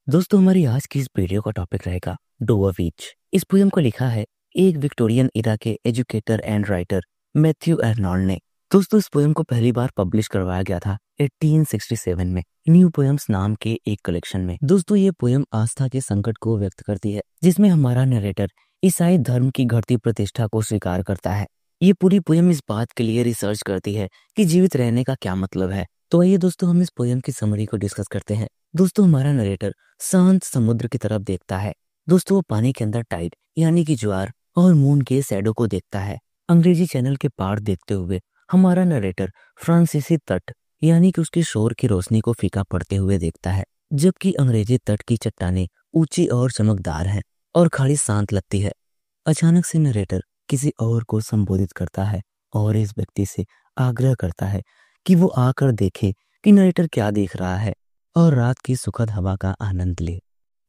दोस्तों हमारी आज की इस वीडियो का टॉपिक रहेगा डू अ बीच। इस पोयम को लिखा है एक विक्टोरियन इरा के educator and writer Matthew Arnold ने। दोस्तों इस पोयम को पहली बार पब्लिश करवाया गया था 1867 में न्यू पोयम्स नाम के एक कलेक्शन में। दोस्तों ये पोयम आस्था के संकट को व्यक्त करती है, जिसमें हमारा नरेटर ईसाई धर्म की घटती प्रतिष्ठा को स्वीकार करता है। ये पूरी पोयम इस बात के लिए रिसर्च करती है कि जीवित रहने का क्या मतलब है। तो आइए दोस्तों हम इस पोयम की समरी को डिस्कस करते हैं। दोस्तों हमारा नरेटर शांत समुद्र की तरफ देखता है। दोस्तों वो पानी के अंदर टाइड यानी कि ज्वार और मून के शैडो को देखता है। अंग्रेजी चैनल के पार देखते हुए हमारा नरेटर फ्रांसीसी तट यानी कि उसके शोर की रोशनी को फीका पड़ते हुए देखता है, जबकि अंग्रेजी तट की चट्टानें ऊंची और चमकदार हैं और खाड़ी शांत लगती है। अचानक से नरेटर किसी और को संबोधित करता है और इस व्यक्ति से आग्रह करता है कि वो आकर देखे कि नरेटर क्या देख रहा है और रात की सुखद हवा का आनंद ले।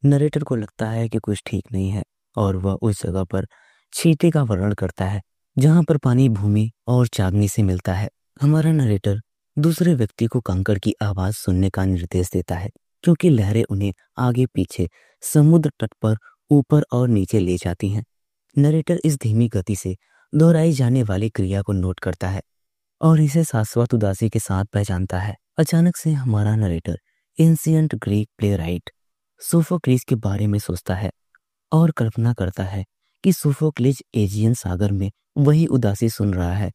नरेटर को लगता है कि कुछ ठीक नहीं है और वह उस जगह पर छींटे का वर्णन करता है जहां पर पानी भूमि और चांदनी से मिलता है। हमारा नरेटर दूसरे व्यक्ति को कंकड़ की आवाज सुनने का निर्देश देता है, क्योंकि लहरें उन्हें आगे पीछे समुद्र तट पर ऊपर और नीचे ले जाती हैं। नरेटर इस धीमी गति से दोहराई जाने वाली क्रिया को नोट करता है और इसे शाश्वत उदासी के साथ पहचानता है। अचानक से हमारा narrator ancient Greek playwright Sophocles के बारे में सोचता है और कल्पना करता है कि सोफोक्लिस एजियन सागर में वही उदासी सुन रहा है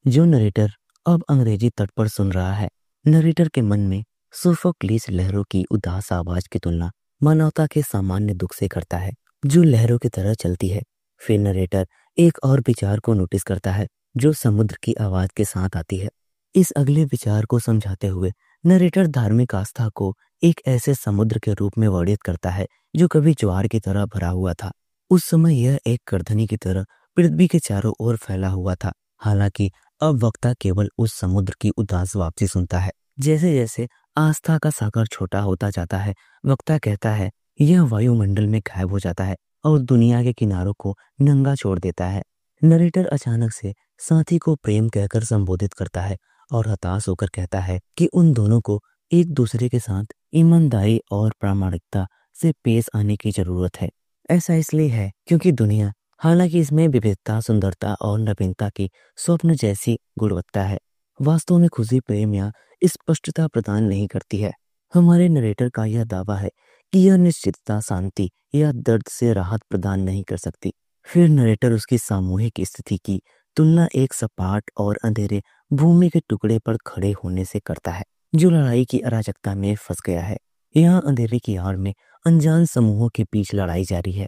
जो नरेटर अब अंग्रेजी तट पर सुन रहा है। नरेटर के मन में सोफोक्लिस लहरों की उदास आवाज की तुलना मानवता के सामान्य दुख से करता है जो लहरों की तरह चलती है। फिर नरेटर एक और विचार को नोटिस करता है जो समुद्र की आवाज के साथ आती है। इस अगले विचार को समझाते हुए नरेटर धार्मिक आस्था को एक ऐसे समुद्र के रूप में वर्णित करता है जो कभी ज्वार की तरह भरा हुआ था। उस समय यह एक करधनी की तरह पृथ्वी के चारों ओर फैला हुआ था। हालांकि अब वक्ता केवल उस समुद्र की उदास वापसी सुनता है। जैसे जैसे आस्था का सागर छोटा होता जाता है, वक्ता कहता है यह वायुमंडल में गायब हो जाता है और दुनिया के किनारों को नंगा छोड़ देता है। नरेटर अचानक से साथी को प्रेम कहकर संबोधित करता है और हताश होकर कहता है कि उन दोनों को एक दूसरे के साथ ईमानदारी और प्रामाणिकता से पेश आने की जरूरत है। ऐसा इसलिए है क्योंकि दुनिया, हालांकि इसमें विविधता, सुंदरता और नवीनता की स्वप्न जैसी गुणवत्ता है, वास्तव में खुशी, प्रेम या स्पष्टता प्रदान नहीं करती है। हमारे नरेटर का यह दावा है कि यह निश्चितता, शांति या दर्द से राहत प्रदान नहीं कर सकती। फिर नरेटर उसकी सामूहिक स्थिति की तुलना एक सपाट और अंधेरे भूमि के टुकड़े पर खड़े होने से करता है जो लड़ाई की अराजकता में फंस गया है। यहाँ अंधेरे की आड़ में अनजान समूहों के बीच लड़ाई जारी है